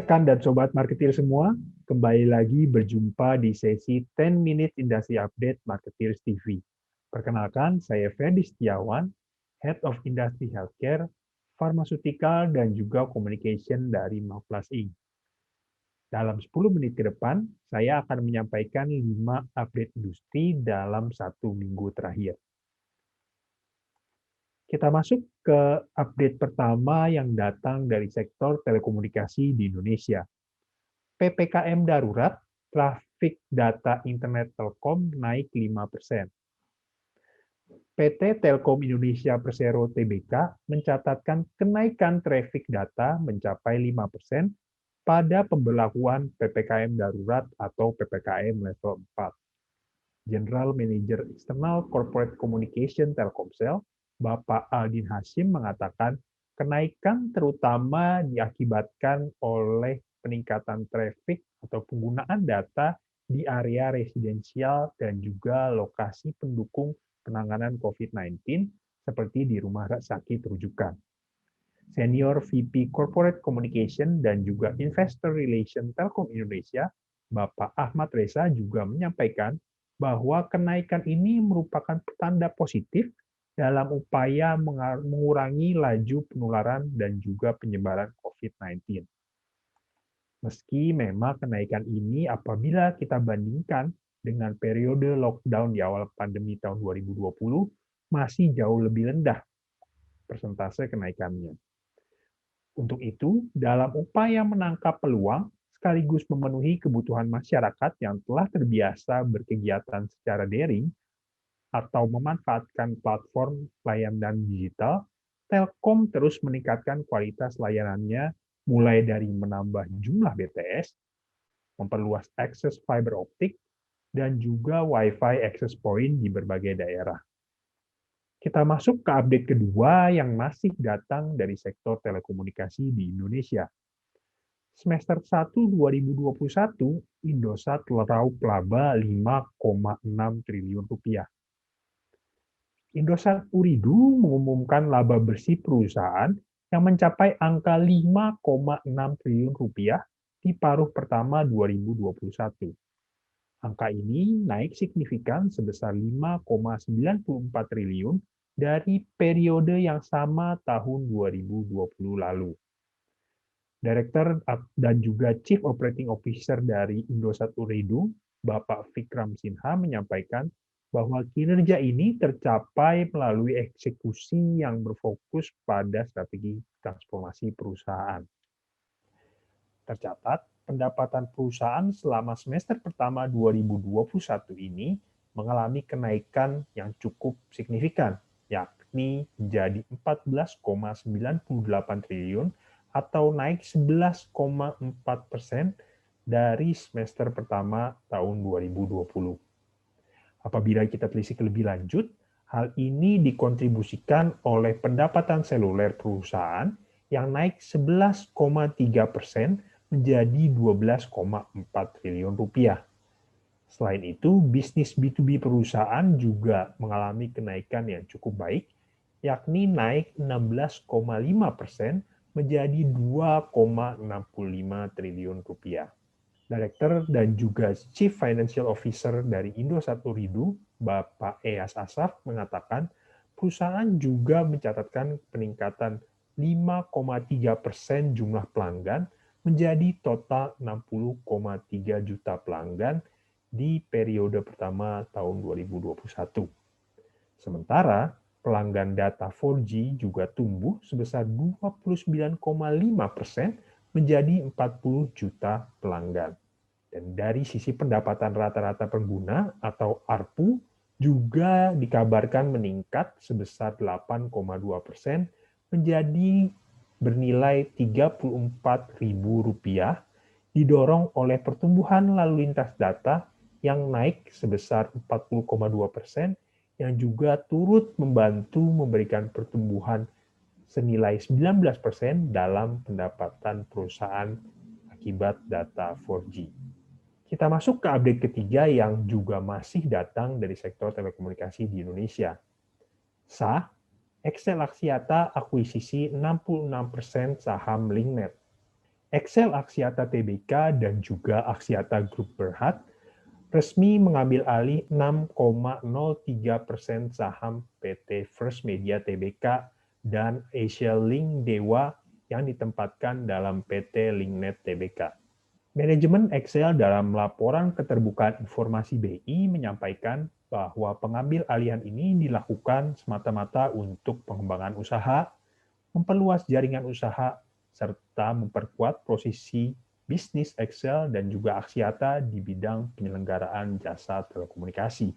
Rekan dan Sobat Marketeer semua, kembali lagi berjumpa di sesi 10 Minute Industry Update Marketeers TV. Perkenalkan, saya Ferdi Setiawan, Head of Industry Healthcare, Pharmaceutical, dan juga Communication dari Maplas Inc. Dalam 10 menit ke depan, saya akan menyampaikan 5 update industri dalam 1 minggu terakhir. Kita masuk ke update pertama yang datang dari sektor telekomunikasi di Indonesia. PPKM darurat, trafik data internet Telkom naik 5%. PT Telkom Indonesia Persero Tbk mencatatkan kenaikan trafik data mencapai 5% pada pemberlakuan PPKM darurat atau PPKM level 4. General Manager External Corporate Communication Telkomsel, Bapak Aldin Hashim mengatakan kenaikan terutama diakibatkan oleh peningkatan trafik atau penggunaan data di area residensial dan juga lokasi pendukung penanganan COVID-19 seperti di rumah sakit rujukan. Senior VP Corporate Communication dan juga Investor Relation Telkom Indonesia, Bapak Ahmad Reza juga menyampaikan bahwa kenaikan ini merupakan tanda positif dalam upaya mengurangi laju penularan dan juga penyebaran COVID-19. Meski memang kenaikan ini apabila kita bandingkan dengan periode lockdown di awal pandemi tahun 2020, masih jauh lebih rendah persentase kenaikannya. Untuk itu, dalam upaya menangkap peluang sekaligus memenuhi kebutuhan masyarakat yang telah terbiasa berkegiatan secara daring atau memanfaatkan platform layanan digital, Telkom terus meningkatkan kualitas layanannya mulai dari menambah jumlah BTS, memperluas akses fiber optik, dan juga Wi-Fi access point di berbagai daerah. Kita masuk ke update kedua yang masih datang dari sektor telekomunikasi di Indonesia. Semester 1 2021, Indosat meraup laba 5,6 triliun rupiah. Indosat Ooredoo mengumumkan laba bersih perusahaan yang mencapai angka 5,6 triliun rupiah di paruh pertama 2021. Angka ini naik signifikan sebesar 5,94 triliun dari periode yang sama tahun 2020 lalu. Direktur dan juga Chief Operating Officer dari Indosat Ooredoo, Bapak Vikram Sinha menyampaikan bahwa kinerja ini tercapai melalui eksekusi yang berfokus pada strategi transformasi perusahaan. Tercatat, pendapatan perusahaan selama semester pertama 2021 ini mengalami kenaikan yang cukup signifikan, yakni menjadi 14,98 triliun atau naik 11,4% dari semester pertama tahun 2020. Apabila kita telisik lebih lanjut, hal ini dikontribusikan oleh pendapatan seluler perusahaan yang naik 11,3% menjadi 12,4 triliun rupiah. Selain itu, bisnis B2B perusahaan juga mengalami kenaikan yang cukup baik, yakni naik 16,5% menjadi 2,65 triliun rupiah. Direktur dan juga Chief Financial Officer dari Indosat Ooredoo, Bapak Eyas Asaf, mengatakan perusahaan juga mencatatkan peningkatan 5,3% jumlah pelanggan menjadi total 60,3 juta pelanggan di periode pertama tahun 2021. Sementara, pelanggan data 4G juga tumbuh sebesar 29,5% menjadi 40 juta pelanggan. Dan dari sisi pendapatan rata-rata pengguna atau ARPU juga dikabarkan meningkat sebesar 8,2% menjadi bernilai Rp34.000, didorong oleh pertumbuhan lalu lintas data yang naik sebesar 40,2% yang juga turut membantu memberikan pertumbuhan senilai 19% dalam pendapatan perusahaan akibat data 4G. Kita masuk ke update ketiga yang juga masih datang dari sektor telekomunikasi di Indonesia. SAH, XL Axiata akuisisi 66% saham Linknet. Excel Axiata Tbk dan juga Axiata Group Berhad resmi mengambil alih 6,03% saham PT First Media Tbk dan Asia Link Dewa yang ditempatkan dalam PT Linknet Tbk. Manajemen Excel dalam laporan keterbukaan informasi BI menyampaikan bahwa pengambil alihan ini dilakukan semata-mata untuk pengembangan usaha, memperluas jaringan usaha, serta memperkuat posisi bisnis Excel dan juga Axiata di bidang penyelenggaraan jasa telekomunikasi.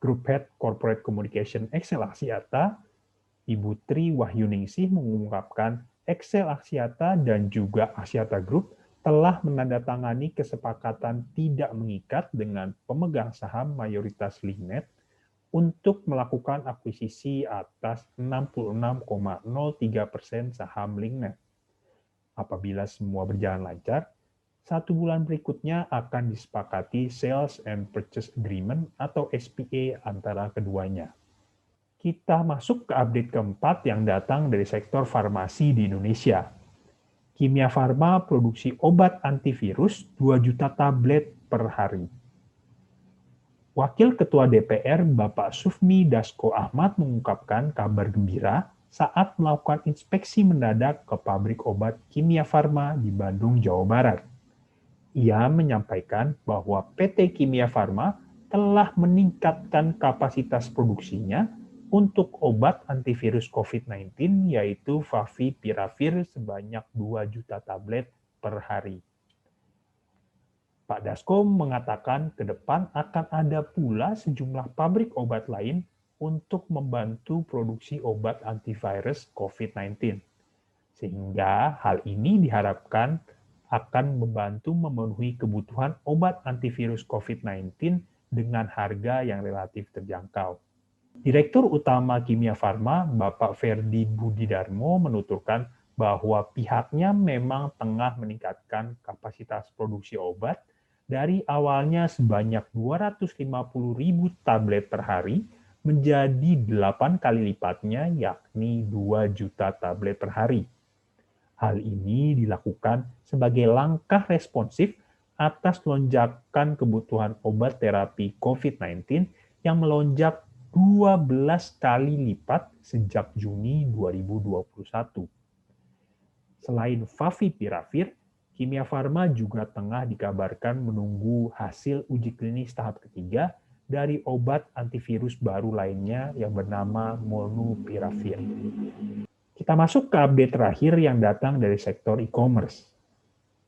Group Head Corporate Communication Excel Axiata, Ibu Tri Wahyuningsih mengungkapkan Excel Axiata dan juga Axiata Group telah menandatangani kesepakatan tidak mengikat dengan pemegang saham mayoritas Linknet untuk melakukan akuisisi atas 66,03% saham Linknet. Apabila semua berjalan lancar, 1 bulan berikutnya akan disepakati Sales and Purchase Agreement atau SPA antara keduanya. Kita masuk ke update keempat yang datang dari sektor farmasi di Indonesia. Kimia Farma produksi obat antivirus 2 juta tablet per hari. Wakil Ketua DPR Bapak Sufmi Dasko Ahmad mengungkapkan kabar gembira saat melakukan inspeksi mendadak ke pabrik obat Kimia Farma di Bandung, Jawa Barat. Ia menyampaikan bahwa PT Kimia Farma telah meningkatkan kapasitas produksinya untuk obat antivirus COVID-19 yaitu Favipiravir sebanyak 2 juta tablet per hari. Pak Dasko mengatakan ke depan akan ada pula sejumlah pabrik obat lain untuk membantu produksi obat antivirus COVID-19. Sehingga hal ini diharapkan akan membantu memenuhi kebutuhan obat antivirus COVID-19 dengan harga yang relatif terjangkau. Direktur Utama Kimia Farma, Bapak Ferdi Budidarmo, menuturkan bahwa pihaknya memang tengah meningkatkan kapasitas produksi obat dari awalnya sebanyak 250.000 tablet per hari menjadi 8 kali lipatnya, yakni 2 juta tablet per hari. Hal ini dilakukan sebagai langkah responsif atas lonjakan kebutuhan obat terapi COVID-19 yang melonjak 12 kali lipat sejak Juni 2021. Selain Favipiravir, Kimia Farma juga tengah dikabarkan menunggu hasil uji klinis tahap ketiga dari obat antivirus baru lainnya yang bernama Molnupiravir. Kita masuk ke update terakhir yang datang dari sektor e-commerce.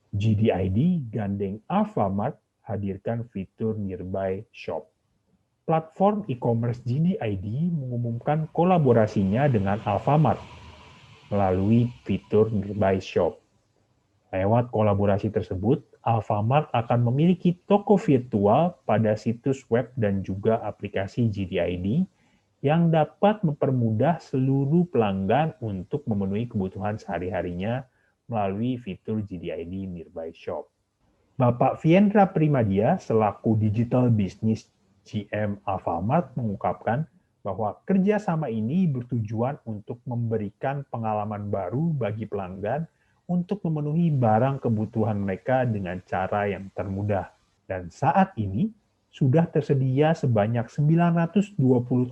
GDID gandeng Alfamart hadirkan fitur Nearby Shop. Platform e-commerce GDID mengumumkan kolaborasinya dengan Alfamart melalui fitur Nearby Shop. Lewat kolaborasi tersebut, Alfamart akan memiliki toko virtual pada situs web dan juga aplikasi GDID yang dapat mempermudah seluruh pelanggan untuk memenuhi kebutuhan sehari-harinya melalui fitur GDID Nearby Shop. Bapak Viendra Primadia selaku Digital Business GM Alfamart mengungkapkan bahwa kerjasama ini bertujuan untuk memberikan pengalaman baru bagi pelanggan untuk memenuhi barang kebutuhan mereka dengan cara yang termudah. Dan saat ini, sudah tersedia sebanyak 920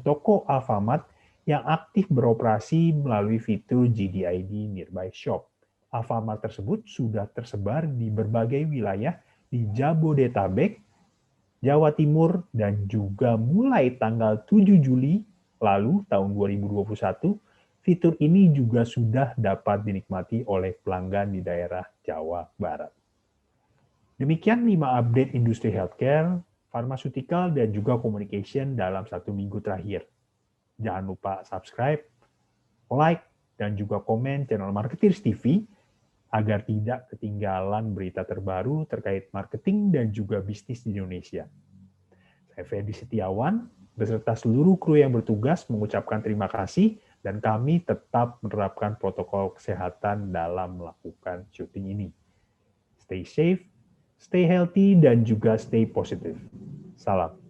toko Alfamart yang aktif beroperasi melalui fitur GDID Nearby Shop. Alfamart tersebut sudah tersebar di berbagai wilayah di Jabodetabek, Jawa Timur, dan juga mulai tanggal 7 Juli lalu tahun 2021, fitur ini juga sudah dapat dinikmati oleh pelanggan di daerah Jawa Barat. Demikian 5 update industri healthcare, pharmaceutical, dan juga communication dalam 1 minggu terakhir. Jangan lupa subscribe, like, dan juga komen channel Marketeers TV agar tidak ketinggalan berita terbaru terkait marketing dan juga bisnis di Indonesia. Saya Ferdi Setiawan, beserta seluruh kru yang bertugas mengucapkan terima kasih dan kami tetap menerapkan protokol kesehatan dalam melakukan syuting ini. Stay safe, stay healthy, dan juga stay positive. Salam.